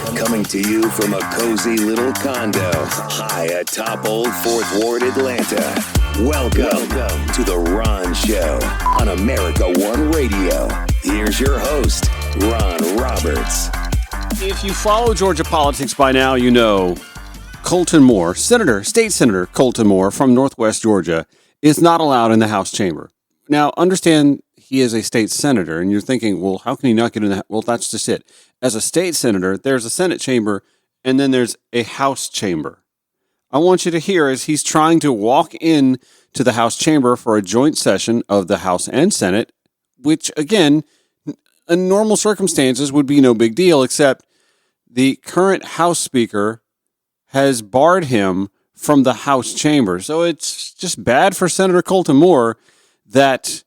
Coming to you from a cozy little condo high atop Old 4th Ward, Atlanta. Welcome to The Ron Show on America One Radio. Here's your host, Ron Roberts. If you follow Georgia politics by now, you know Colton Moore, State Senator Colton Moore from Northwest Georgia, is not allowed in the House chamber. Now, understand he is a state senator, and you're thinking, well, how can he not get in the... Well, that's just it. As a state senator, there's a Senate chamber, and then there's a House chamber. I want you to hear as he's trying to walk in to the House chamber for a joint session of the House and Senate, which, again, in normal circumstances would be no big deal, except the current House Speaker has barred him from the House chamber. So it's just bad for Senator Colton Moore that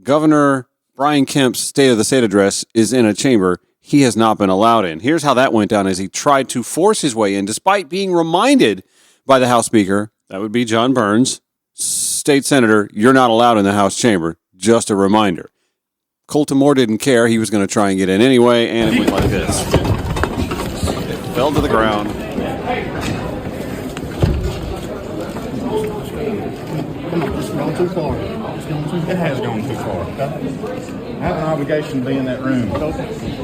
Governor Brian Kemp's State of the State address is in a chamber he has not been allowed in. Here's how that went down as he tried to force his way in, despite being reminded by the House Speaker, that would be John Burns, State Senator, you're not allowed in the House chamber. Just a reminder. Colton Moore didn't care. He was going to try and get in anyway, and it went like this. It fell to the ground. Come on, it's gone too far. It has gone too far. I have an obligation to be in that room.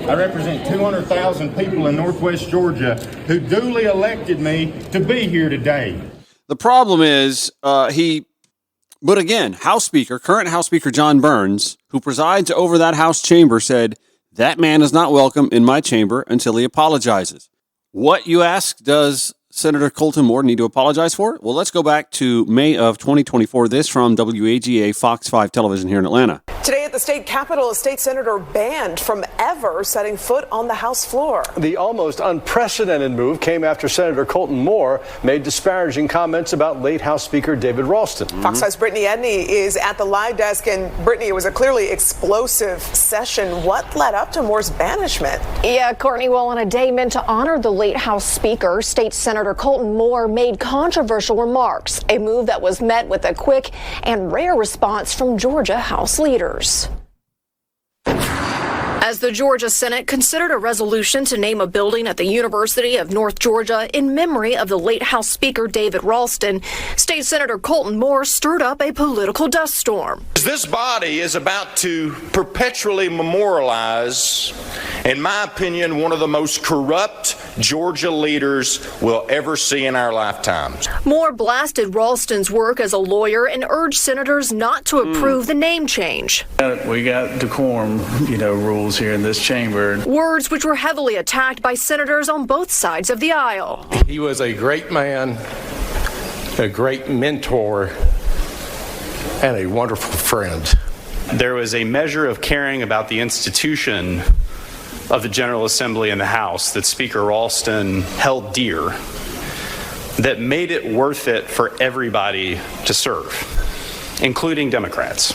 I represent 200,000 people in Northwest Georgia who duly elected me to be here today. The problem is but again, current House Speaker John Burns, who presides over that House chamber, said, that man is not welcome in my chamber until he apologizes. What, you ask, does Senator Colton Moore need to apologize for? Well, let's go back to May of 2024. This from WAGA Fox 5 Television here in Atlanta. Today at the state capitol, a state senator banned from ever setting foot on the House floor. The almost unprecedented move came after Senator Colton Moore made disparaging comments about late House Speaker David Ralston. Fox 5's Brittany Edney is at the live desk. And Brittany, it was a clearly explosive session. What led up to Moore's banishment? Yeah, Courtney, well, on a day meant to honor the late House Speaker, State Senator Colton Moore made controversial remarks, a move that was met with a quick and rare response from Georgia House leaders. As the Georgia Senate considered a resolution to name a building at the University of North Georgia in memory of the late House Speaker David Ralston, State Senator Colton Moore stirred up a political dust storm. This body is about to perpetually memorialize, in my opinion, one of the most corrupt Georgia leaders we'll ever see in our lifetimes. Moore blasted Ralston's work as a lawyer and urged senators not to approve the name change. We got decorum, rules here in this chamber. Words which were heavily attacked by senators on both sides of the aisle. He was a great man, a great mentor, and a wonderful friend. There was a measure of caring about the institution of the General Assembly and the House that Speaker Ralston held dear that made it worth it for everybody to serve, including Democrats,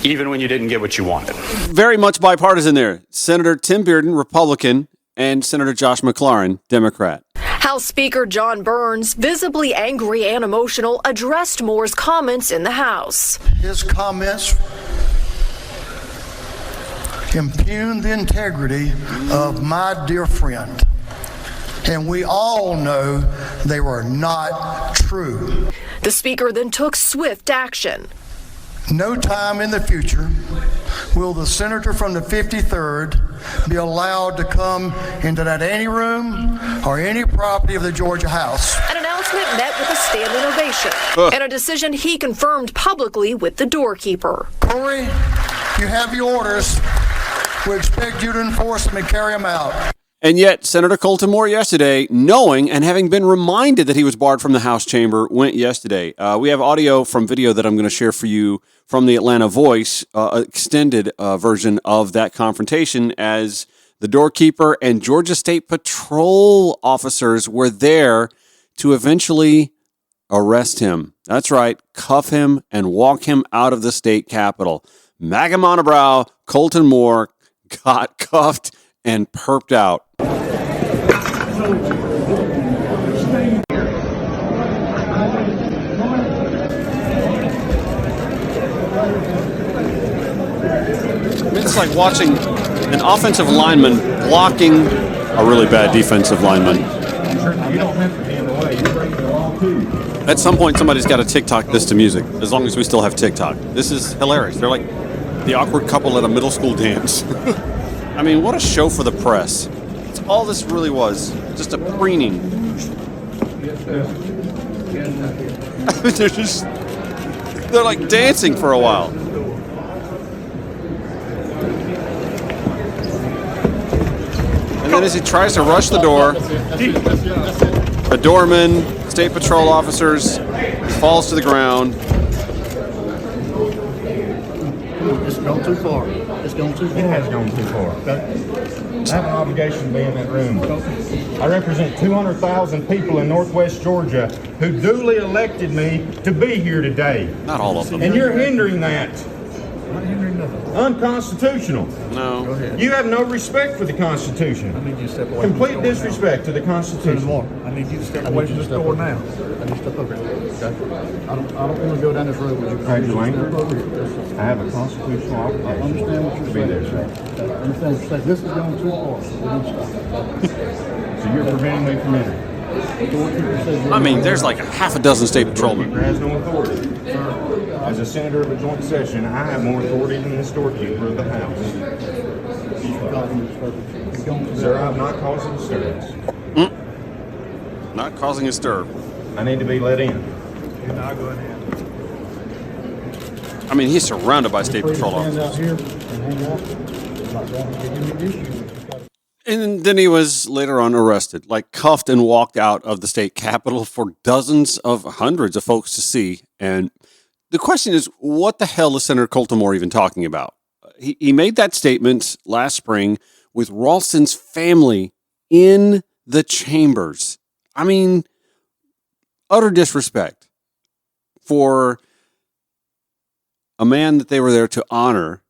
even when you didn't get what you wanted. Very much bipartisan there. Senator Tim Bearden, Republican, and Senator Josh McLaurin, Democrat. House Speaker John Burns, visibly angry and emotional, addressed Moore's comments in the House. His comments impugn the integrity of my dear friend, and we all know they were not true. The Speaker then took swift action. No time in the future will the senator from the 53rd be allowed to come into that any room or any property of the Georgia House. An announcement met with a standing ovation and a decision he confirmed publicly with the doorkeeper. Corey, you have your orders. We expect you to enforce them and carry them out. And yet, Senator Colton Moore yesterday, knowing and having been reminded that he was barred from the House chamber, went yesterday. We have audio from video that I'm going to share for you from the Atlanta Voice, extended version of that confrontation as the doorkeeper and Georgia State Patrol officers were there to eventually arrest him. That's right, cuff him and walk him out of the state capitol. MAGA monobrow Colton Moore got cuffed and perped out. It's like watching an offensive lineman blocking a really bad defensive lineman. You don't have to be in the way. You're breaking the law too. At some point, somebody's got to TikTok this to music, as long as we still have TikTok. This is hilarious. They're like the awkward couple at a middle school dance. I mean, what a show for the press. It's all this really was, just a preening. They're like dancing for a while. And then as he tries to rush the door, a doorman, state patrol officers, falls to the ground. It's gone too far. It's gone too far. It has gone too far. I have an obligation to be in that room. I represent 200,000 people in Northwest Georgia who duly elected me to be here today. Not all of them. And you're hindering that. I'm not hindering nothing. Unconstitutional. No. Go ahead. You have no respect for the Constitution. I need you to step away. Complete disrespect to the Constitution. I need you to step away from this door now. I need you to step over here. Okay? I don't want to go down this road with you. Are you angry? Step over here. I have a constitutional I obligation. understand what you're to be saying. there, sir. I understand what you're saying. This is going too far. We need to stop. So you're preventing me from entering. I mean, there's like a half a dozen state patrolmen. Has no authority. As a senator of a joint session, I have more authority than the storekeeper of the House. Sir, I'm not causing disturbance. Not causing a stir. I need to be let in. Now go ahead. I mean, he's surrounded by state patrol Stand out officers. here and hang out. Not going to give you an issue. And then he was later on arrested, like cuffed and walked out of the state capitol for hundreds of folks to see. And the question is, what the hell is Senator Colton Moore even talking about? He made that statement last spring with Ralston's family in the chambers. I mean, utter disrespect for a man that they were there to honor.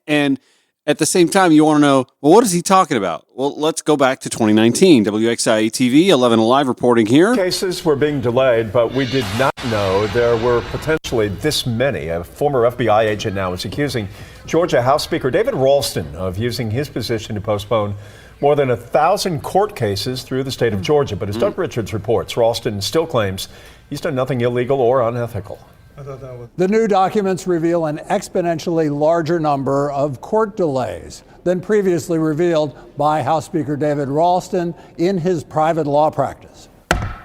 And at the same time, you want to know, well, what is he talking about? Well, let's go back to 2019. WXIA TV, 11 Alive reporting here. Cases were being delayed, but we did not know there were potentially this many. A former FBI agent now is accusing Georgia House Speaker David Ralston of using his position to postpone more than 1,000 court cases through the state of Georgia. But as Doug Richards reports, Ralston still claims he's done nothing illegal or unethical. The new documents reveal an exponentially larger number of court delays than previously revealed by House Speaker David Ralston in his private law practice.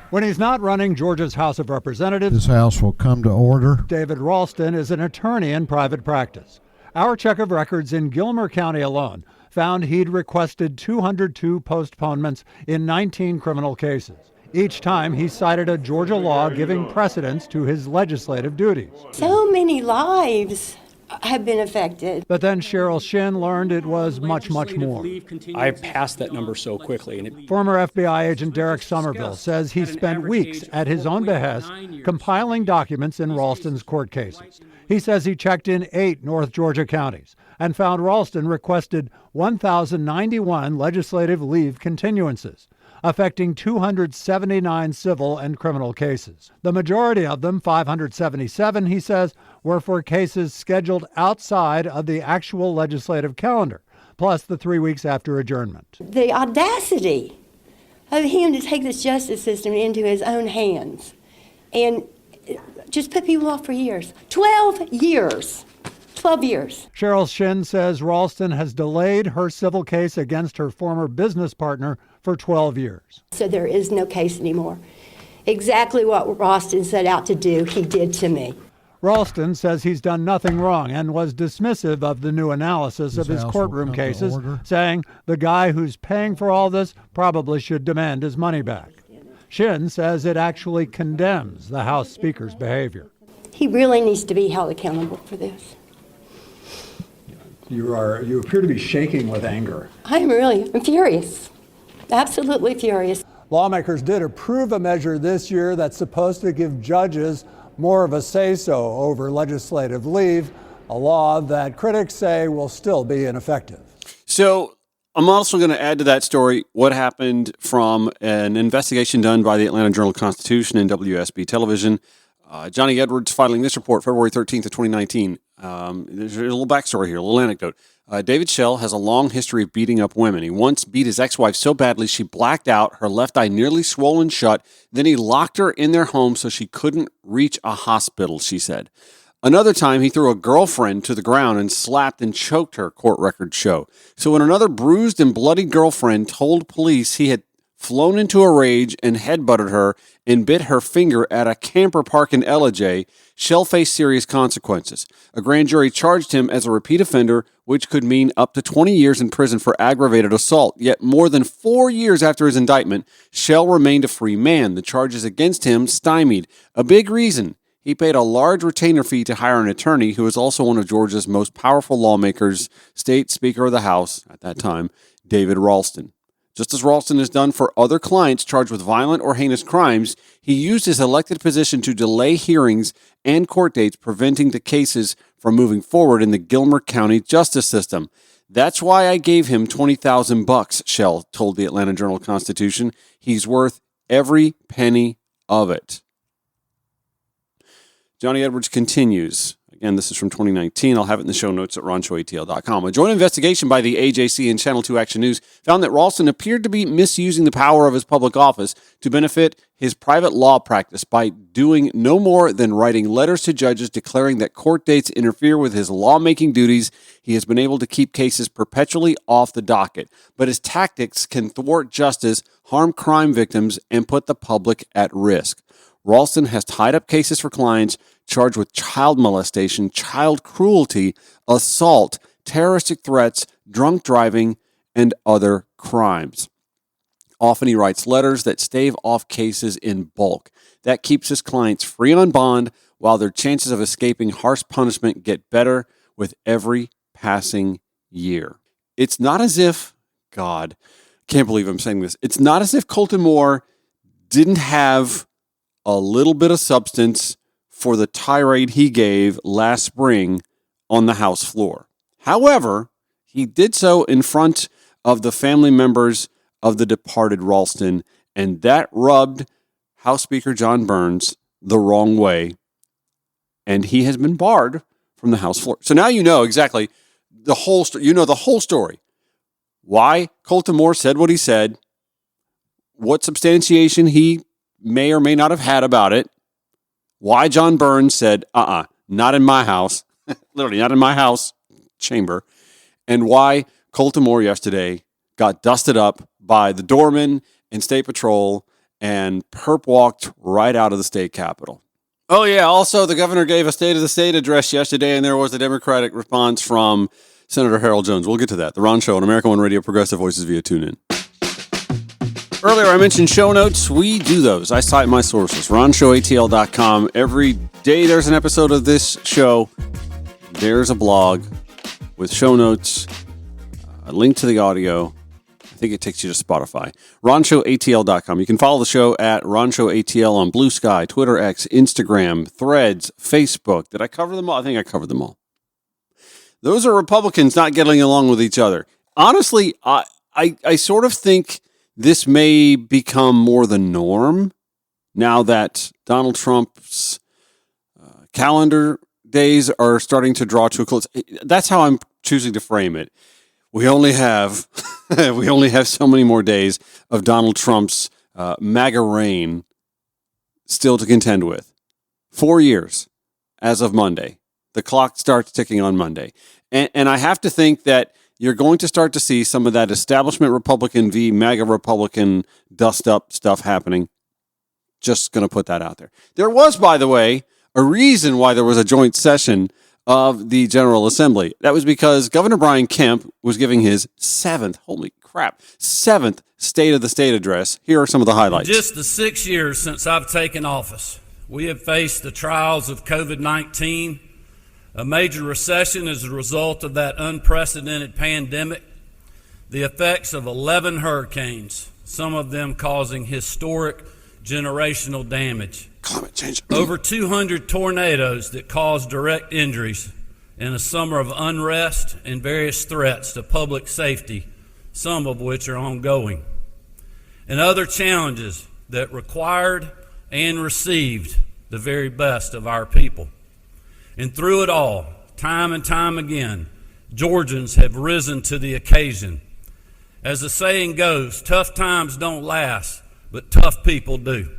When he's not running Georgia's House of Representatives, This House will come to order. David Ralston is an attorney in private practice. Our check of records in Gilmer County alone found he'd requested 202 postponements in 19 criminal cases. Each time, he cited a Georgia law giving precedence to his legislative duties. So many lives have been affected. But then Cheryl Shin learned it was much, much more. I passed that number so quickly. And Former FBI agent Derek Somerville says he spent weeks at his own behest compiling documents in Ralston's court cases. He says he checked in 8 North Georgia counties and found Ralston requested 1,091 legislative leave continuances, affecting 279 civil and criminal cases. The majority of them, 577, he says, were for cases scheduled outside of the actual legislative calendar, plus the 3 weeks after adjournment. The audacity of him to take this justice system into his own hands and just put people off for years. 12 years. 12 years. Cheryl Shin says Ralston has delayed her civil case against her former business partner for 12 years. So there is no case anymore. Exactly what Ralston set out to do, he did to me. Ralston says he's done nothing wrong and was dismissive of the new analysis of his courtroom cases, saying the guy who's paying for all this probably should demand his money back. Shin says it actually condemns the House Speaker's behavior. He really needs to be held accountable for this. You appear to be shaking with anger. I'm furious. Absolutely furious. Lawmakers did approve a measure this year that's supposed to give judges more of a say-so over legislative leave, a law that critics say will still be ineffective. So I'm also going to add to that story what happened from an investigation done by the Atlanta Journal-Constitution and WSB Television. Johnny Edwards filing this report February 13th of 2019. There's a little backstory here, a little anecdote. David Schell has a long history of beating up women. He once beat his ex-wife so badly she blacked out, her left eye nearly swollen shut. Then he locked her in their home so she couldn't reach a hospital, she said. Another time, he threw a girlfriend to the ground and slapped and choked her, court records show. So when another bruised and bloody girlfriend told police he had flown into a rage and headbutted her and bit her finger at a camper park in LJ, Schell faced serious consequences. A grand jury charged him as a repeat offender, which could mean up to 20 years in prison for aggravated assault. Yet more than 4 years after his indictment, Schell remained a free man. The charges against him stymied. A big reason: he paid a large retainer fee to hire an attorney who is also one of Georgia's most powerful lawmakers, State Speaker of the House at that time, David Ralston. Just as Ralston has done for other clients charged with violent or heinous crimes, he used his elected position to delay hearings and court dates, preventing the cases from moving forward in the Gilmer County justice system. That's why I gave him $20,000, Schell told the Atlanta Journal-Constitution. He's worth every penny of it. Johnny Edwards continues. Again, this is from 2019. I'll have it in the show notes at ronshowatl.com. A joint investigation by the AJC and Channel 2 Action News found that Ralston appeared to be misusing the power of his public office to benefit his private law practice by doing no more than writing letters to judges declaring that court dates interfere with his lawmaking duties. He has been able to keep cases perpetually off the docket, but his tactics can thwart justice, harm crime victims, and put the public at risk. Ralston has tied up cases for clients charged with child molestation, child cruelty, assault, terroristic threats, drunk driving, and other crimes. Often he writes letters that stave off cases in bulk. That keeps his clients free on bond, while their chances of escaping harsh punishment get better with every passing year. It's not as if, God, can't believe I'm saying this, it's not as if Colton Moore didn't have a little bit of substance for the tirade he gave last spring on the House floor. However, he did so in front of the family members of the departed Ralston, and that rubbed House Speaker John Burns the wrong way, and he has been barred from the House floor. So now you know exactly the whole story. You know the whole story. Why Colton Moore said what he said, what substantiation he may or may not have had about it, why John Burns said, not in my house, literally not in my house chamber, and why Colton Moore yesterday got dusted up by the doorman and State Patrol and perp walked right out of the state capitol. Oh, yeah. Also, the governor gave a State of the State address yesterday, and there was a Democratic response from Senator Harold Jones. We'll get to that. The Ron Show on America One Radio, Progressive Voices via TuneIn. Earlier, I mentioned show notes. We do those. I cite my sources. RonShowATL.com. Every day there's an episode of this show. There's a blog with show notes, a link to the audio. I think it takes you to Spotify. RonShowATL.com. You can follow the show at RonShowATL on Blue Sky, Twitter, X, Instagram, Threads, Facebook. Did I cover them all? I think I covered them all. Those are Republicans not getting along with each other. Honestly, I sort of think this may become more the norm now that Donald Trump's calendar days are starting to draw to a close. That's how I'm choosing to frame it. We only have so many more days of Donald Trump's MAGA reign still to contend with. 4 years as of Monday. The clock starts ticking on Monday. And I have to think that you're going to start to see some of that establishment Republican v. MAGA Republican dust-up stuff happening. Just going to put that out there. There was, by the way, a reason why there was a joint session of the General Assembly. That was because Governor Brian Kemp was giving his seventh State of the State address. Here are some of the highlights. In just the 6 years since I've taken office, we have faced the trials of COVID-19, a major recession as a result of that unprecedented pandemic, the effects of 11 hurricanes, some of them causing historic generational damage, climate change, over 200 tornadoes that caused direct injuries, and a summer of unrest and various threats to public safety, some of which are ongoing, and other challenges that required and received the very best of our people. And through it all, time and time again, Georgians have risen to the occasion. As the saying goes, tough times don't last, but tough people do.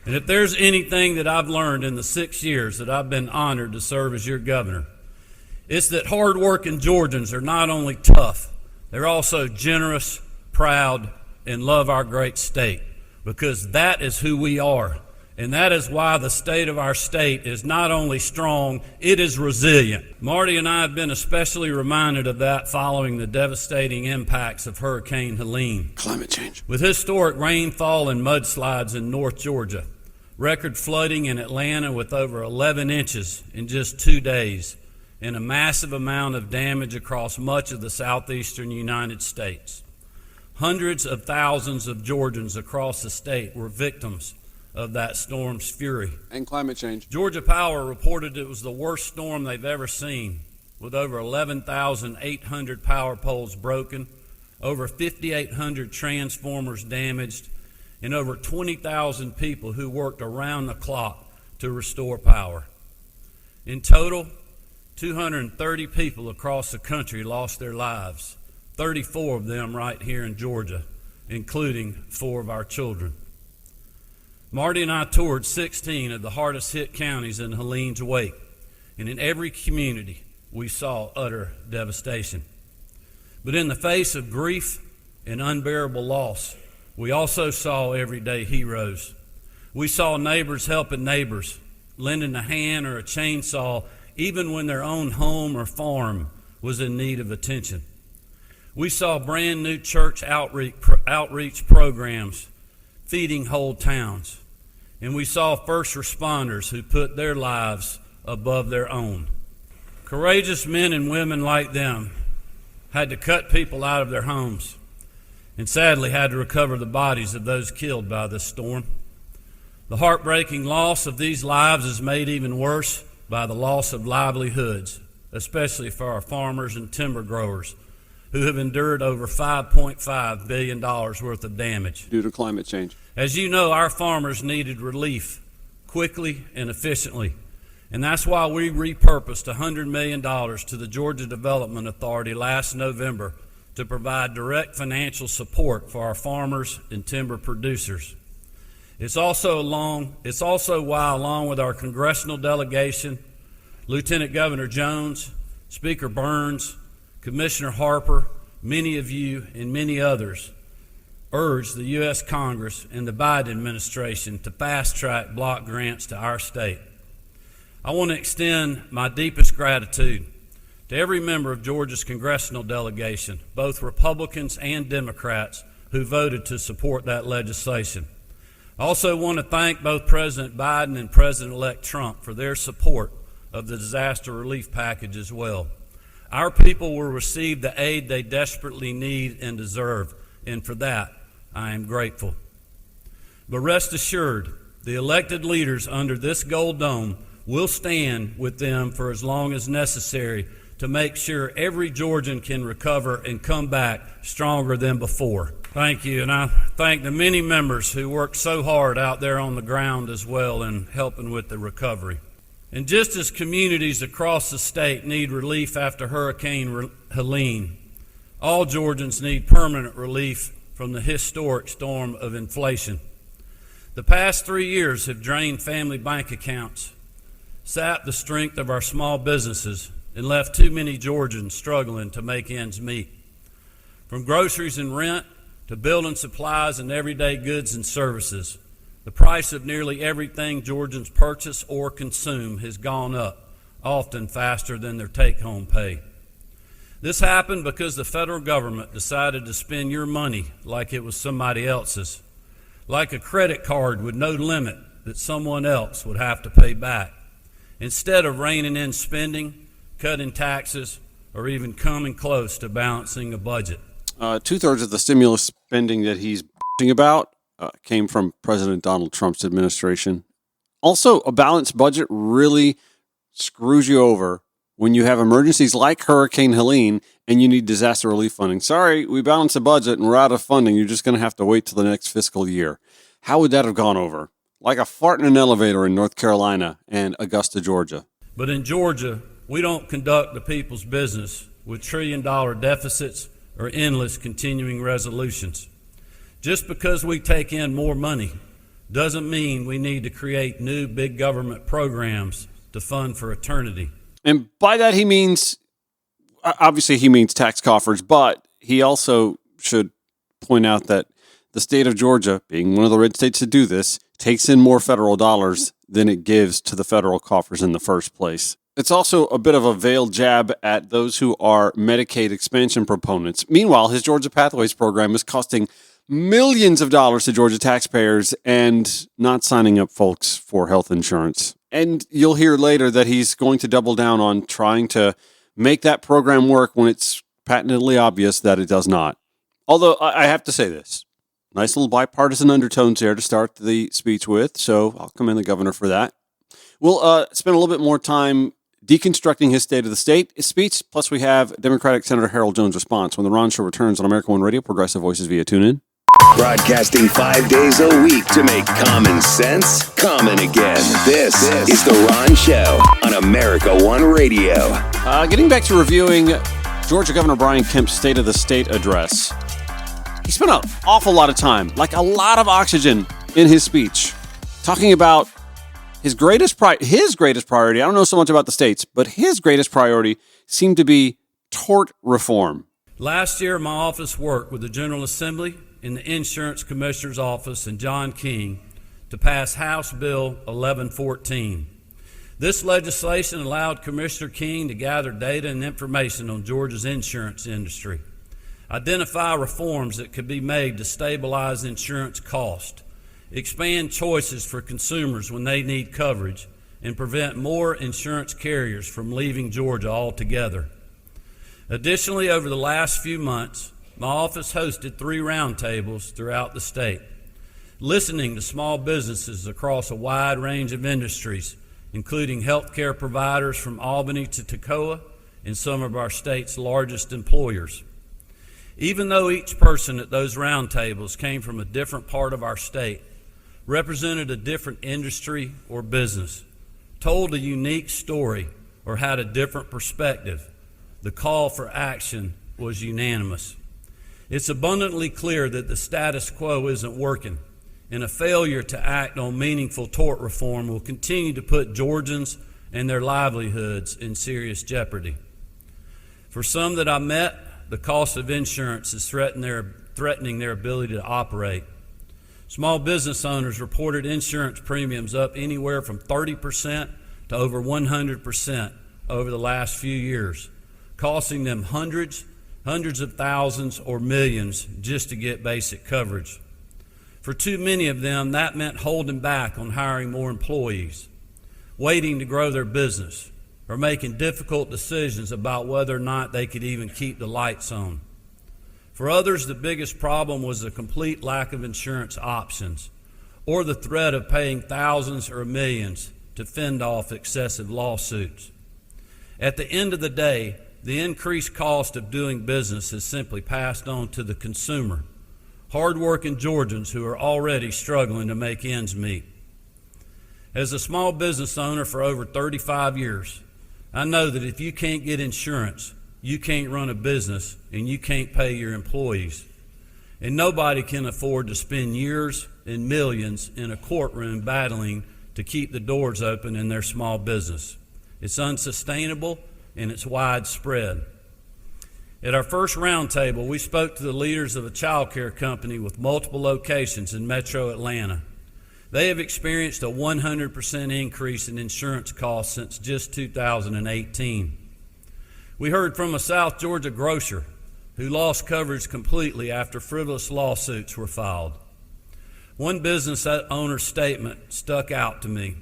And if there's anything that I've learned in the 6 years that I've been honored to serve as your governor, it's that hard-working Georgians are not only tough, they're also generous, proud, and love our great state, because that is who we are. And that is why the state of our state is not only strong, it is resilient. Marty and I have been especially reminded of that following the devastating impacts of Hurricane Helene. Climate change. With historic rainfall and mudslides in North Georgia, record flooding in Atlanta with over 11 inches in just 2 days, and a massive amount of damage across much of the southeastern United States. Hundreds of thousands of Georgians across the state were victims of that storm's fury. And climate change. Georgia Power reported it was the worst storm they've ever seen, with over 11,800 power poles broken, over 5,800 transformers damaged, and over 20,000 people who worked around the clock to restore power. In total, 230 people across the country lost their lives, 34 of them right here in Georgia, including 4 of our children. Marty and I toured 16 of the hardest hit counties in Helene's wake, and in every community we saw utter devastation. But in the face of grief and unbearable loss, we also saw everyday heroes. We saw neighbors helping neighbors, lending a hand or a chainsaw even when their own home or farm was in need of attention. We saw brand new church outreach programs feeding whole towns. And we saw first responders who put their lives above their own. Courageous men and women like them had to cut people out of their homes and sadly had to recover the bodies of those killed by this storm. The heartbreaking loss of these lives is made even worse by the loss of livelihoods, especially for our farmers and timber growers, who have endured over $5.5 billion worth of damage. Due to climate change. As you know, our farmers needed relief quickly and efficiently, and that's why we repurposed $100 million to the Georgia Development Authority last November to provide direct financial support for our farmers and timber producers. It's also why, along with our congressional delegation, Lieutenant Governor Jones, Speaker Burns, Commissioner Harper, many of you, and many others urged the U.S. Congress and the Biden administration to fast-track block grants to our state. I want to extend my deepest gratitude to every member of Georgia's congressional delegation, both Republicans and Democrats, who voted to support that legislation. I also want to thank both President Biden and President-elect Trump for their support of the disaster relief package as well. Our people will receive the aid they desperately need and deserve, and for that, I am grateful. But rest assured, the elected leaders under this Gold Dome will stand with them for as long as necessary to make sure every Georgian can recover and come back stronger than before. Thank you, and I thank the many members who worked so hard out there on the ground as well in helping with the recovery. And just as communities across the state need relief after Hurricane Helene, all Georgians need permanent relief from the historic storm of inflation. The past 3 years have drained family bank accounts, sapped the strength of our small businesses, and left too many Georgians struggling to make ends meet. From groceries and rent to building supplies and everyday goods and services, the price of nearly everything Georgians purchase or consume has gone up, often faster than their take-home pay. This happened because the federal government decided to spend your money like it was somebody else's, like a credit card with no limit that someone else would have to pay back, instead of reining in spending, cutting taxes, or even coming close to balancing a budget. 2/3 of the stimulus spending that he's about came from President Donald Trump's administration. Also, a balanced budget really screws you over when you have emergencies like Hurricane Helene and you need disaster relief funding. Sorry, we balanced the budget and we're out of funding. You're just going to have to wait till the next fiscal year. How would that have gone over? Like a fart in an elevator in North Carolina and Augusta, Georgia. But in Georgia, we don't conduct the people's business with trillion-dollar deficits or endless continuing resolutions. Just because we take in more money doesn't mean we need to create new big government programs to fund for eternity. And by that he means, obviously he means tax coffers, but he also should point out that the state of Georgia, being one of the red states to do this, takes in more federal dollars than it gives to the federal coffers in the first place. It's also a bit of a veiled jab at those who are Medicaid expansion proponents. Meanwhile, his Georgia Pathways program is costing millions of dollars to Georgia taxpayers and not signing up folks for health insurance. And you'll hear later that he's going to double down on trying to make that program work when it's patently obvious that it does not. Although I have to say this, nice little bipartisan undertones there to start the speech with, so I'll commend the governor for that. We'll spend a little bit more time deconstructing his State of the State speech, plus we have Democratic Senator Harold Jones' response when the Ron Show returns on America One Radio, Progressive Voices via TuneIn. Broadcasting 5 days a week to make common sense common again. This is The Ron Show on America One Radio. Getting back to reviewing Georgia Governor Brian Kemp's State of the State address. He spent an awful lot of time, like a lot of oxygen in his speech, talking about his greatest priority. I don't know so much about the states, but his greatest priority seemed to be tort reform. Last year, my office worked with the General Assembly and the Insurance Commissioner's Office and John King to pass House Bill 1114. This legislation allowed Commissioner King to gather data and information on Georgia's insurance industry, identify reforms that could be made to stabilize insurance costs, expand choices for consumers when they need coverage, and prevent more insurance carriers from leaving Georgia altogether. Additionally, over the last few months, my office hosted 3 roundtables throughout the state, listening to small businesses across a wide range of industries, including healthcare providers from Albany to Toccoa and some of our state's largest employers. Even though each person at those roundtables came from a different part of our state, represented a different industry or business, told a unique story, or had a different perspective, the call for action was unanimous. It's abundantly clear that the status quo isn't working, and a failure to act on meaningful tort reform will continue to put Georgians and their livelihoods in serious jeopardy. For some that I met, the cost of insurance is threatening their ability to operate. Small business owners reported insurance premiums up anywhere from 30% to over 100% over the last few years, costing them hundreds of thousands or millions just to get basic coverage. For too many of them, that meant holding back on hiring more employees, waiting to grow their business, or making difficult decisions about whether or not they could even keep the lights on. For others, the biggest problem was the complete lack of insurance options, or the threat of paying thousands or millions to fend off excessive lawsuits. At the end of the day, the increased cost of doing business is simply passed on to the consumer, hardworking Georgians who are already struggling to make ends meet. As a small business owner for over 35 years, I know that if you can't get insurance, you can't run a business and you can't pay your employees. And nobody can afford to spend years and millions in a courtroom battling to keep the doors open in their small business. It's unsustainable and it's widespread. At our first roundtable, we spoke to the leaders of a child care company with multiple locations in metro Atlanta. They have experienced a 100% increase in insurance costs since just 2018. We heard from a South Georgia grocer who lost coverage completely after frivolous lawsuits were filed. One business owner's statement stuck out to me.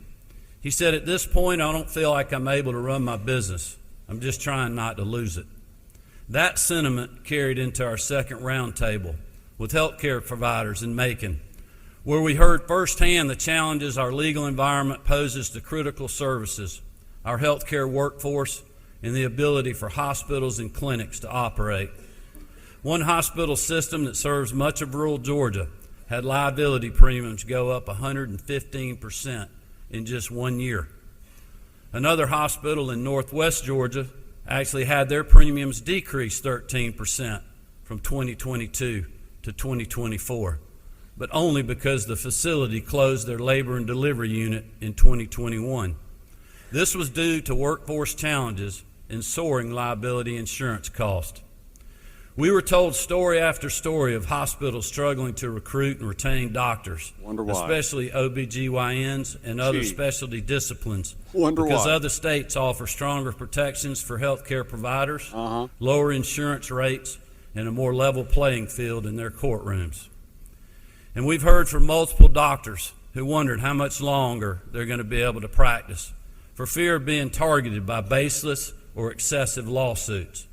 He said, "At this point, I don't feel like I'm able to run my business. I'm just trying not to lose it." That sentiment carried into our second roundtable with healthcare providers in Macon, where we heard firsthand the challenges our legal environment poses to critical services, our healthcare workforce, and the ability for hospitals and clinics to operate. One hospital system that serves much of rural Georgia had liability premiums go up 115% in just 1 year. Another hospital in northwest Georgia actually had their premiums decrease 13% from 2022 to 2024, but only because the facility closed their labor and delivery unit in 2021. This was due to workforce challenges and soaring liability insurance costs. We were told story after story of hospitals struggling to recruit and retain doctors, especially OBGYNs and other specialty disciplines, because other states offer stronger protections for healthcare providers, lower insurance rates, and a more level playing field in their courtrooms. And we've heard from multiple doctors who wondered how much longer they're going to be able to practice for fear of being targeted by baseless or excessive lawsuits.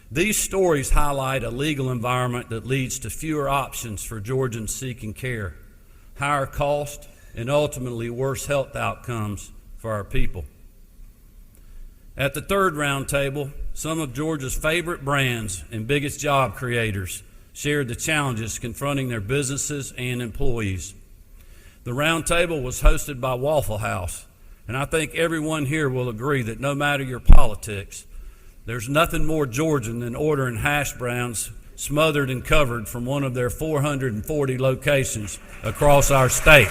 These stories highlight a legal environment that leads to fewer options for Georgians seeking care, higher cost, and ultimately worse health outcomes for our people. At the third roundtable, some of Georgia's favorite brands and biggest job creators shared the challenges confronting their businesses and employees. The roundtable was hosted by Waffle House, and I think everyone here will agree that no matter your politics, there's nothing more Georgian than ordering hash browns smothered and covered from one of their 440 locations across our state.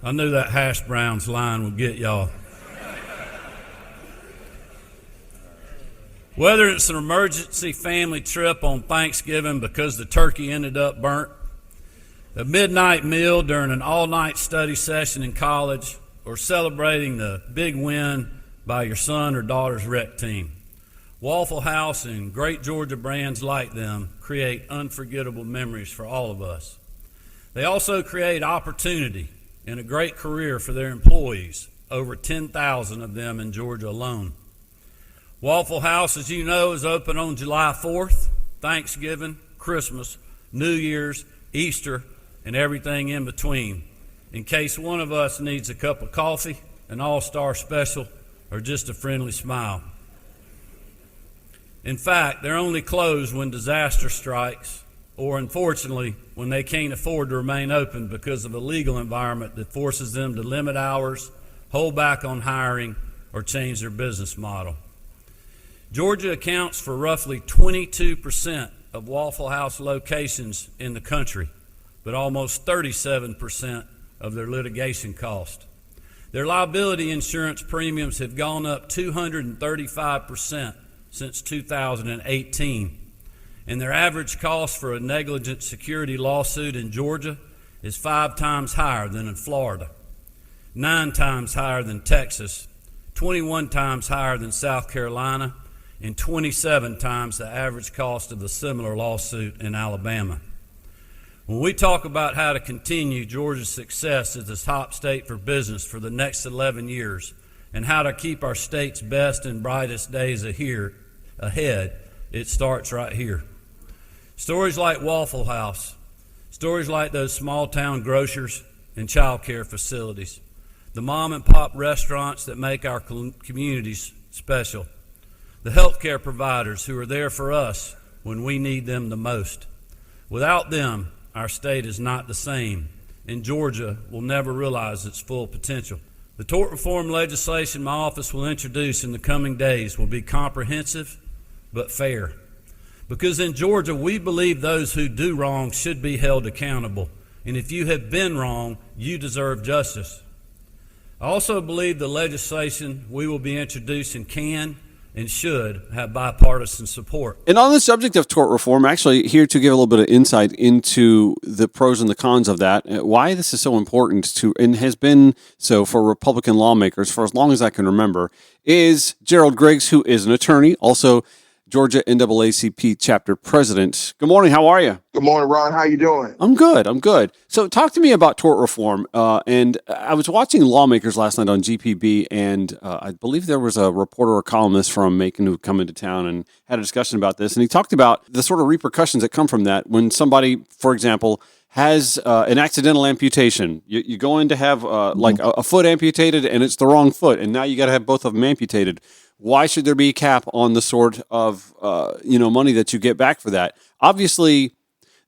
I knew that hash browns line would get y'all. Whether it's an emergency family trip on Thanksgiving because the turkey ended up burnt, a midnight meal during an all-night study session in college, or celebrating the big win by your son or daughter's rec team, Waffle House and great Georgia brands like them create unforgettable memories for all of us. They also create opportunity and a great career for their employees, over 10,000 of them in Georgia alone. Waffle House, as you know, is open on July 4th, Thanksgiving, Christmas, New Year's, Easter, and everything in between, in case one of us needs a cup of coffee, an all-star special, or just a friendly smile. In fact, they're only closed when disaster strikes, or unfortunately, when they can't afford to remain open because of a legal environment that forces them to limit hours, hold back on hiring, or change their business model. Georgia accounts for roughly 22% of Waffle House locations in the country, but almost 37% of their litigation cost. Their liability insurance premiums have gone up 235% since 2018, and their average cost for a negligent security lawsuit in Georgia is 5 times higher than in Florida, 9 times higher than Texas, 21 times higher than South Carolina, and 27 times the average cost of a similar lawsuit in Alabama. When we talk about how to continue Georgia's success as the top state for business for the next 11 years and how to keep our state's best and brightest days ahead, it starts right here. Stories like Waffle House, stories like those small-town grocers and child care facilities, the mom-and-pop restaurants that make our communities special, the healthcare providers who are there for us when we need them the most. Without them, our state is not the same, and Georgia will never realize its full potential. The tort reform legislation my office will introduce in the coming days will be comprehensive but fair. Because in Georgia, we believe those who do wrong should be held accountable, and if you have been wrong, you deserve justice. I also believe the legislation we will be introducing can and should have bipartisan support. And on the subject of tort reform, actually here to give a little bit of insight into the pros and the cons of that, why this is so important to, and has been so for Republican lawmakers for as long as I can remember, is Gerald Griggs, who is an attorney, also Georgia NAACP chapter president. Good morning. How are you? Good morning, Ron. How you doing? I'm good. So talk to me about tort reform. And I was watching lawmakers last night on GPB, and I believe there was a reporter or columnist from Macon who come into town and had a discussion about this. And he talked about the sort of repercussions that come from that when somebody, for example, has an accidental amputation. You're going to have like a foot amputated, and it's the wrong foot, and now you got to have both of them amputated. Why should there be a cap on the sort of money that you get back for that? Obviously,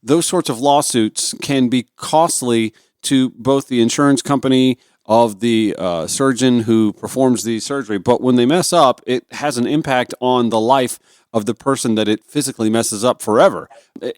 those sorts of lawsuits can be costly to both the insurance company of the surgeon who performs the surgery, but when they mess up, it has an impact on the life of the person that it physically messes up forever.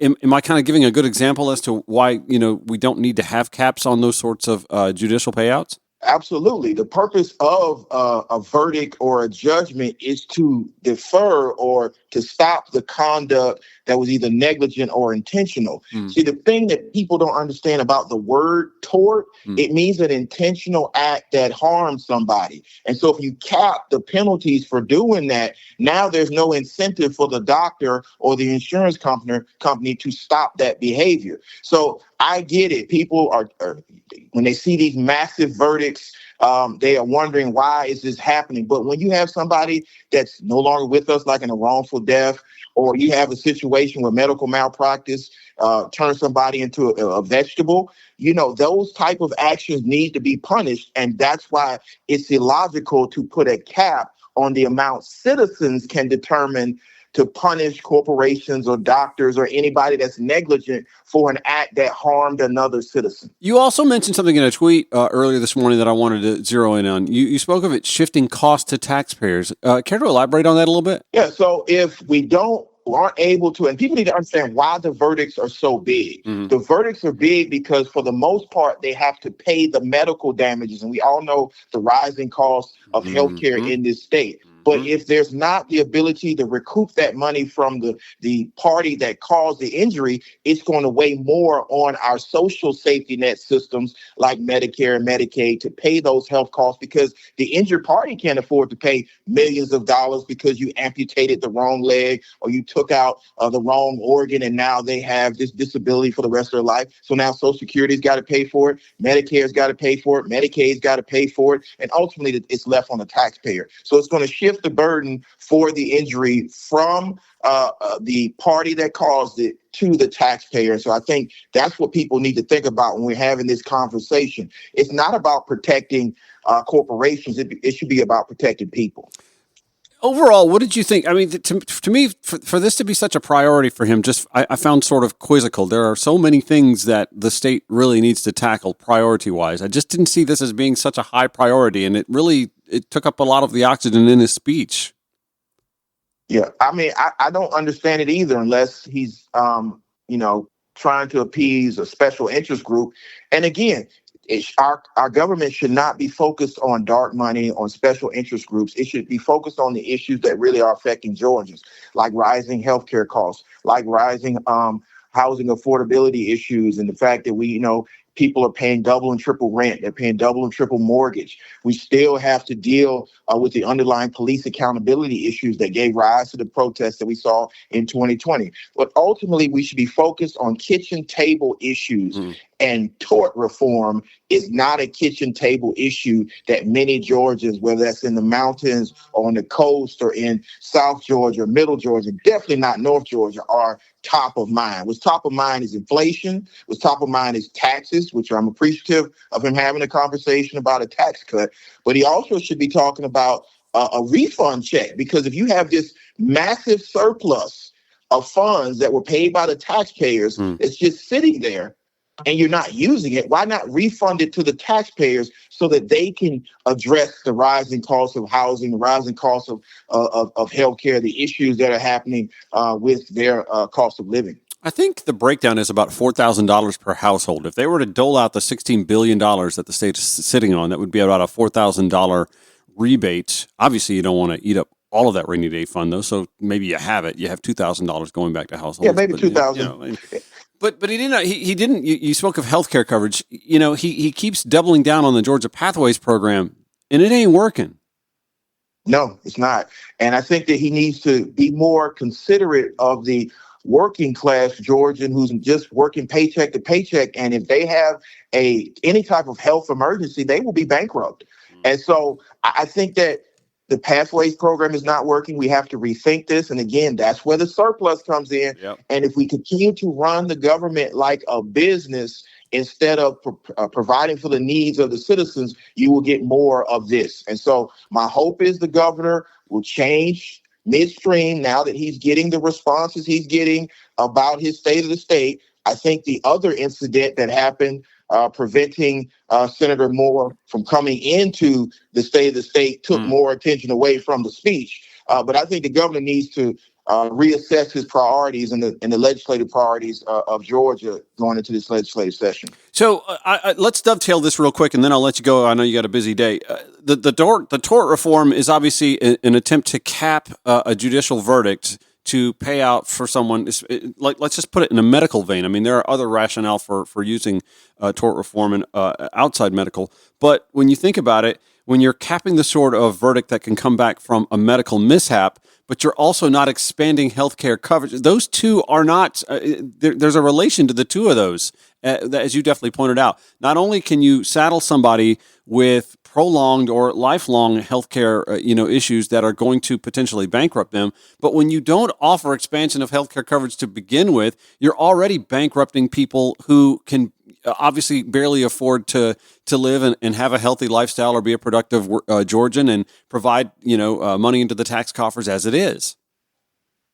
Am I kind of giving a good example as to why we don't need to have caps on those sorts of judicial payouts? Absolutely. The purpose of a verdict or a judgment is to defer or to stop the conduct that was either negligent or intentional. See, the thing that people don't understand about the word tort, it means an intentional act that harms somebody. And so if you cap the penalties for doing that, now there's no incentive for the doctor or the insurance company to stop that behavior. So I get it. People are when they see these massive verdicts, they are wondering, why is this happening? But when you have somebody that's no longer with us, like in a wrongful death, or you have a situation where medical malpractice turns somebody into a vegetable, those type of actions need to be punished. And that's why it's illogical to put a cap on the amount citizens can determine to punish corporations or doctors or anybody that's negligent for an act that harmed another citizen. You also mentioned something in a tweet earlier this morning that I wanted to zero in on. You spoke of it shifting costs to taxpayers. Care to elaborate on that a little bit? Yeah, so if we aren't able to, and people need to understand why the verdicts are so big. The verdicts are big because for the most part, they have to pay the medical damages. And we all know the rising cost of healthcare in this state. But if there's not the ability to recoup that money from the party that caused the injury, it's going to weigh more on our social safety net systems like Medicare and Medicaid to pay those health costs, because the injured party can't afford to pay millions of dollars because you amputated the wrong leg or you took out the wrong organ and now they have this disability for the rest of their life. So now Social Security's got to pay for it, Medicare's got to pay for it, Medicaid's got to pay for it, and ultimately it's left on the taxpayer. So it's going to shift the burden for the injury from the party that caused it to the taxpayer. So I think that's what people need to think about when we're having this conversation. It's not about protecting corporations. It should be about protecting people. Overall, what did you think? I mean, to me, for this to be such a priority for him, I found sort of quizzical. There are so many things that the state really needs to tackle priority-wise. I just didn't see this as being such a high priority, and it took up a lot of the oxygen in his speech. Yeah, I mean, I don't understand it either unless he's, trying to appease a special interest group. And again, our government should not be focused on dark money, on special interest groups. It should be focused on the issues that really are affecting Georgians, like rising healthcare costs, like rising housing affordability issues, and the fact that people are paying double and triple rent. They're paying double and triple mortgage. We still have to deal with the underlying police accountability issues that gave rise to the protests that we saw in 2020. But ultimately, we should be focused on kitchen table issues. And tort reform is not a kitchen table issue that many Georgians, whether that's in the mountains or on the coast or in South Georgia, Middle Georgia, definitely not North Georgia, are top of mind. What's top of mind is inflation. What's top of mind is taxes, which I'm appreciative of him having a conversation about a tax cut. But he also should be talking about a refund check, because if you have this massive surplus of funds that were paid by the taxpayers, it's just sitting there, and you're not using it, why not refund it to the taxpayers so that they can address the rising cost of housing, the rising cost of healthcare, the issues that are happening with their cost of living? I think the breakdown is about $4,000 per household. If they were to dole out the $16 billion that the state is sitting on, that would be about a $4,000 rebate. Obviously, you don't want to eat up all of that rainy day fund, though, so maybe you have it. You have $2,000 going back to households. Yeah, maybe $2,000. But he didn't. He didn't. You spoke of healthcare coverage. He keeps doubling down on the Georgia Pathways program, and it ain't working. No, it's not. And I think that he needs to be more considerate of the working class Georgian who's just working paycheck to paycheck. And if they have any type of health emergency, they will be bankrupt. And so I think that the pathways program is not working. We have to rethink this. And again, that's where the surplus comes in. Yep. And if we continue to run the government like a business instead of providing for the needs of the citizens, you will get more of this. And so my hope is the governor will change midstream now that he's getting the responses he's getting about his state of the state. I think the other incident that happened preventing Senator Moore from coming into the state of the state took more attention away from the speech. But I think the governor needs to reassess his priorities and the legislative priorities of Georgia going into this legislative session. So let's dovetail this real quick, and then I'll let you go. I know you got a busy day. The tort reform is obviously an attempt to cap a judicial verdict to pay out for someone. Let's just put it in a medical vein. I mean, there are other rationale for using tort reform and outside medical. But when you think about it, when you're capping the sort of verdict that can come back from a medical mishap, but you're also not expanding healthcare coverage, those two are not, there's a relation to the two of those, as you definitely pointed out. Not only can you saddle somebody with prolonged or lifelong healthcare issues that are going to potentially bankrupt them, but when you don't offer expansion of healthcare coverage to begin with, you're already bankrupting people who can obviously barely afford to live and have a healthy lifestyle or be a productive Georgian and provide money into the tax coffers as it is.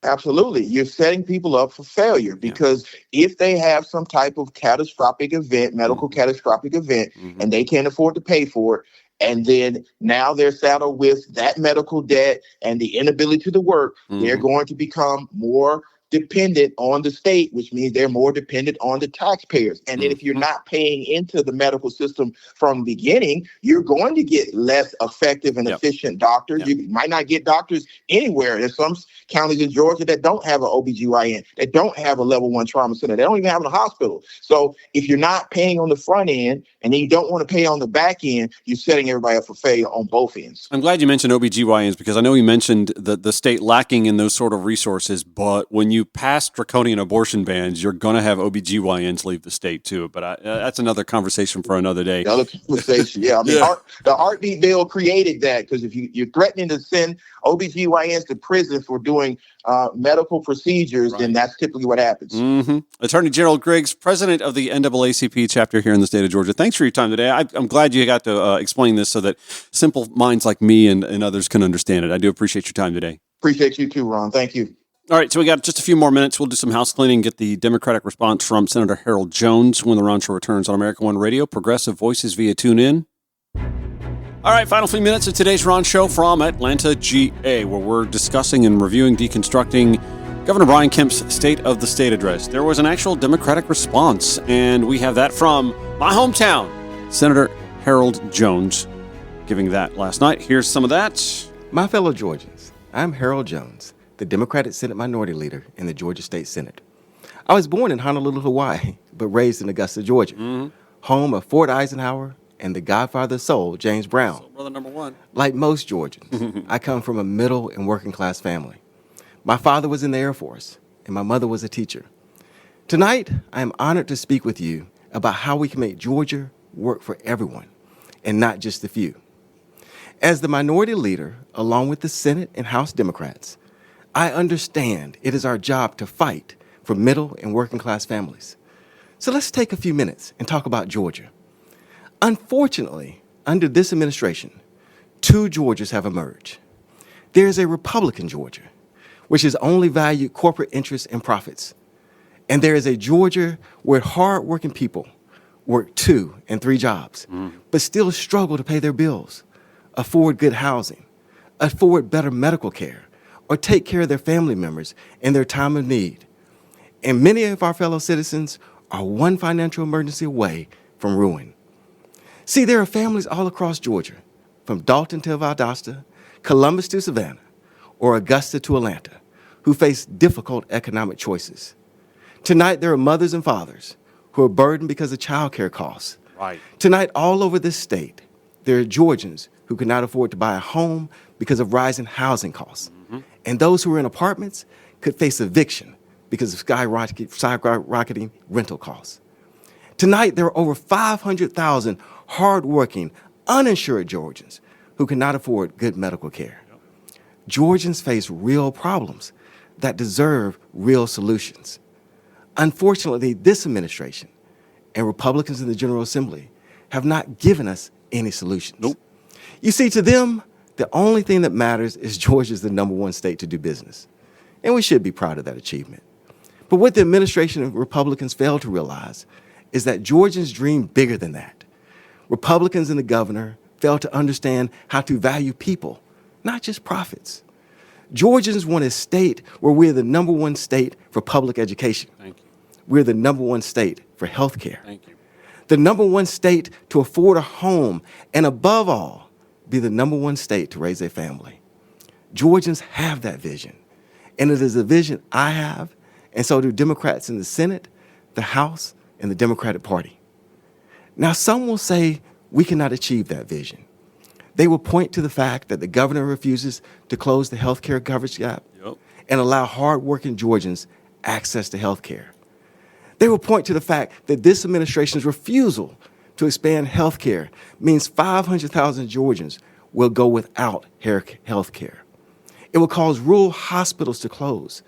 Absolutely. You're setting people up for failure because if they have some type of catastrophic event, medical catastrophic event, and they can't afford to pay for it, and then now they're saddled with that medical debt and the inability to work, they're going to become more dependent on the state, which means they're more dependent on the taxpayers. And then if you're not paying into the medical system from the beginning, you're going to get less effective and efficient doctors. You might not get doctors anywhere. There's some counties in Georgia that don't have an OBGYN, that don't have a level 1 trauma center. They don't even have a hospital. So if you're not paying on the front end and then you don't want to pay on the back end, you're setting everybody up for failure on both ends. I'm glad you mentioned OBGYNs because I know you mentioned the state lacking in those sort of resources, but when you pass draconian abortion bans, you're going to have OBGYNs leave the state too. But that's another conversation for another day. Another conversation, yeah. I mean, the heartbeat bill created that because if you're threatening to send OBGYNs to prison for doing medical procedures, then that's typically what happens. Attorney Gerald Griggs, president of the NAACP chapter here in the state of Georgia. Thanks for your time today. I'm glad you got to explain this so that simple minds like me and others can understand it. I do appreciate your time today. Appreciate you too, Ron. Thank you. All right, so we got just a few more minutes. We'll do some house cleaning, get the Democratic response from Senator Harold Jones when the Ron Show returns on America One Radio, Progressive Voices via TuneIn. All right, final few minutes of today's Ron Show from Atlanta, GA, where we're discussing and reviewing, deconstructing Governor Brian Kemp's State of the State address. There was an actual Democratic response, and we have that from my hometown, Senator Harold Jones, giving that last night. Here's some of that. My fellow Georgians, I'm Harold Jones, the Democratic Senate Minority Leader in the Georgia State Senate. I was born in Honolulu, Hawaii, but raised in Augusta, Georgia, home of Fort Eisenhower and the godfather of soul, James Brown. Soul brother number one. Like most Georgians, I come from a middle and working class family. My father was in the Air Force, and my mother was a teacher. Tonight, I am honored to speak with you about how we can make Georgia work for everyone, and not just the few. As the minority leader, along with the Senate and House Democrats, I understand it is our job to fight for middle and working class families. So let's take a few minutes and talk about Georgia. Unfortunately, under this administration, two Georgias have emerged. There is a Republican Georgia, which has only valued corporate interests and profits. And there is a Georgia where hardworking people work 2 and 3 jobs, but still struggle to pay their bills, afford good housing, afford better medical care, or take care of their family members in their time of need. And many of our fellow citizens are one financial emergency away from ruin. See, there are families all across Georgia, from Dalton to Valdosta, Columbus to Savannah, or Augusta to Atlanta, who face difficult economic choices. Tonight, there are mothers and fathers who are burdened because of childcare costs. Right. Tonight, all over this state, there are Georgians who cannot afford to buy a home because of rising housing costs. And those who are in apartments could face eviction because of skyrocketing rental costs. Tonight, there are over 500,000 hardworking, uninsured Georgians who cannot afford good medical care. Georgians face real problems that deserve real solutions. Unfortunately, this administration and Republicans in the General Assembly have not given us any solutions. Nope. You see, to them, the only thing that matters is Georgia's the #1 state to do business. And we should be proud of that achievement. But what the administration and Republicans fail to realize is that Georgians dream bigger than that. Republicans and the governor fail to understand how to value people, not just profits. Georgians want a state where we're the #1 state for public education. Thank you. We're the #1 state for health care. Thank you. The #1 state to afford a home, and above all, be the #1 state to raise a family. Georgians have that vision, and it is a vision I have, and so do Democrats in the Senate, the House, and the Democratic Party. Now, some will say we cannot achieve that vision. They will point to the fact that the governor refuses to close the health care coverage gap and allow hardworking Georgians access to health care. They will point to the fact that this administration's refusal to expand health care means 500,000 Georgians will go without health care. It will cause rural hospitals to close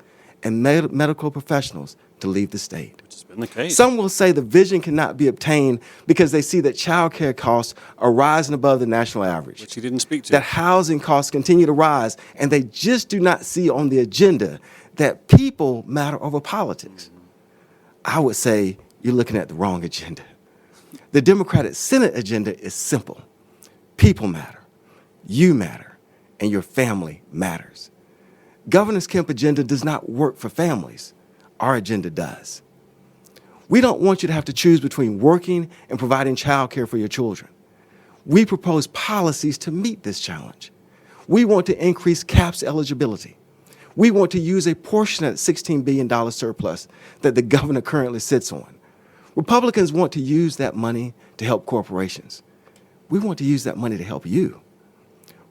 and medical professionals to leave the state. Which has been the case. Some will say the vision cannot be obtained because they see that child care costs are rising above the national average. Which he didn't speak to. That housing costs continue to rise, and they just do not see on the agenda that people matter over politics. I would say you're looking at the wrong agenda. The Democratic Senate agenda is simple. People matter, you matter, and your family matters. Governor Kemp's agenda does not work for families. Our agenda does. We don't want you to have to choose between working and providing child care for your children. We propose policies to meet this challenge. We want to increase CAPS eligibility. We want to use a portion of that $16 billion surplus that the governor currently sits on. Republicans want to use that money to help corporations. We want to use that money to help you.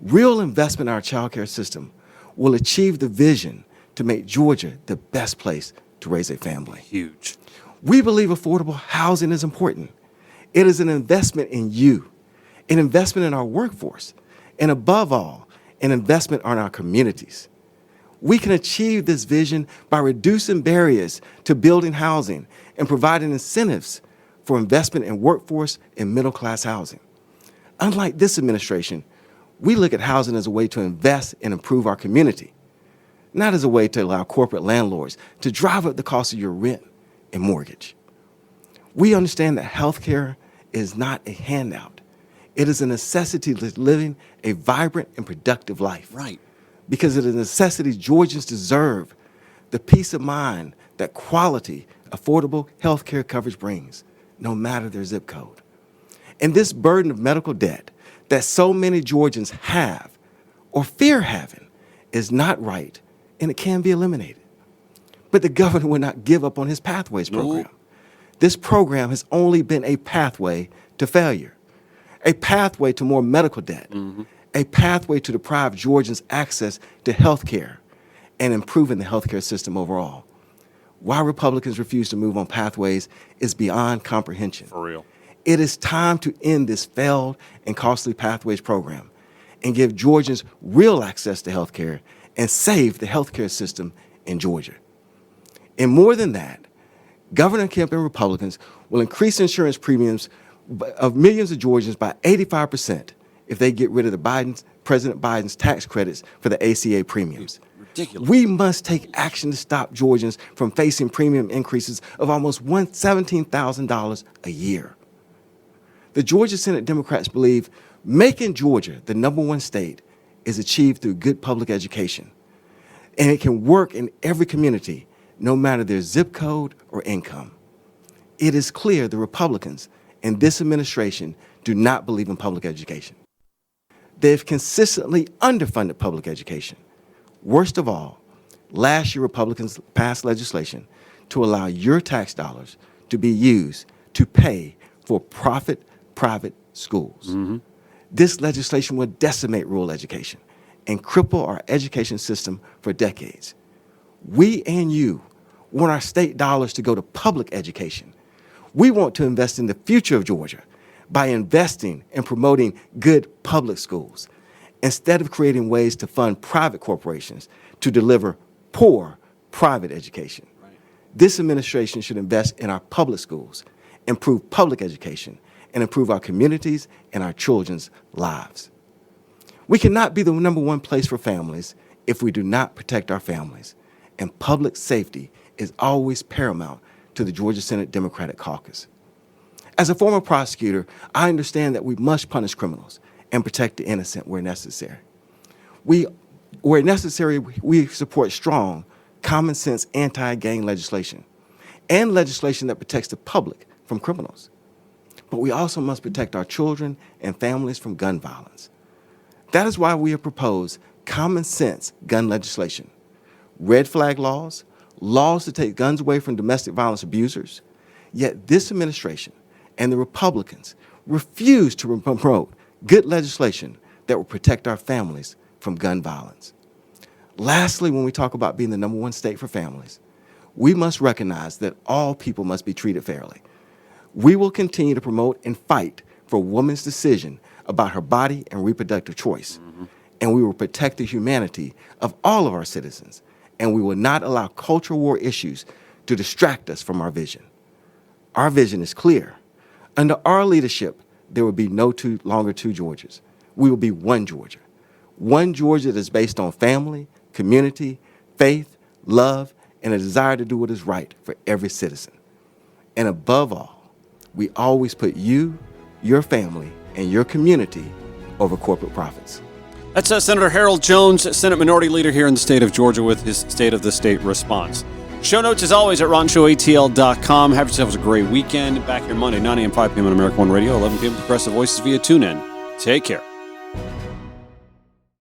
Real investment in our child care system will achieve the vision to make Georgia the best place to raise a family. Huge. We believe affordable housing is important. It is an investment in you, an investment in our workforce, and above all, an investment on our communities. We can achieve this vision by reducing barriers to building housing and providing incentives for investment in workforce and middle-class housing. Unlike this administration, we look at housing as a way to invest and improve our community, not as a way to allow corporate landlords to drive up the cost of your rent and mortgage. We understand that health care is not a handout. It is a necessity to living a vibrant and productive life. Right. Because it is a necessity Georgians deserve the peace of mind that quality, affordable health care coverage brings, no matter their zip code. And this burden of medical debt that so many Georgians have or fear having is not right, and it can be eliminated. But the governor will not give up on his Pathways program. No. This program has only been a pathway to failure, a pathway to more medical debt, a pathway to deprive Georgians access to health care and improving the health care system overall. Why Republicans refuse to move on Pathways is beyond comprehension. For real. It is time to end this failed and costly Pathways program and give Georgians real access to health care and save the health care system in Georgia. And more than that, Governor Kemp and Republicans will increase insurance premiums of millions of Georgians by 85% if they get rid of President Biden's tax credits for the ACA premiums. Ridiculous. We must take action to stop Georgians from facing premium increases of almost $17,000 a year. The Georgia Senate Democrats believe making Georgia the #1 state is achieved through good public education, and it can work in every community, no matter their zip code or income. It is clear the Republicans and this administration do not believe in public education. They've consistently underfunded public education. Worst of all, last year Republicans passed legislation to allow your tax dollars to be used to pay for profit private schools. This legislation will decimate rural education and cripple our education system for decades. We and you want our state dollars to go to public education. We want to invest in the future of Georgia by investing and promoting good public schools. instead of creating ways to fund private corporations to deliver poor private education. This administration should invest in our public schools, improve public education, and improve our communities and our children's lives. We cannot be the number one place for families if we do not protect our families, and public safety is always paramount to the Georgia Senate Democratic Caucus. As a former prosecutor, I understand that we must punish criminals and protect the innocent where necessary. Where necessary, we support strong, common sense anti-gang legislation and legislation that protects the public from criminals. But we also must protect our children and families from gun violence. That is why we have proposed common sense gun legislation, red flag laws, laws to take guns away from domestic violence abusers. Yet this administration and the Republicans refuse to promote good legislation that will protect our families from gun violence. Lastly, when we talk about being the number one state for families, we must recognize that all people must be treated fairly. We will continue to promote and fight for a woman's decision about her body and reproductive choice. And we will protect the humanity of all of our citizens. And we will not allow cultural war issues to distract us from our vision. Our vision is clear. Under our leadership, there will be no longer two Georgias. We will be one Georgia. One Georgia that is based on family, community, faith, love, and a desire to do what is right for every citizen. And above all, we always put you, your family, and your community over corporate profits. That's Senator Harold Jones, Senate Minority Leader here in the state of Georgia, with his State of the State response. Show notes, as always, at ronshowatl.com. Have yourselves a great weekend. Back here Monday, 9 a.m., 5 p.m. on America One Radio, 11 p.m. Progressive Voices via TuneIn. Take care.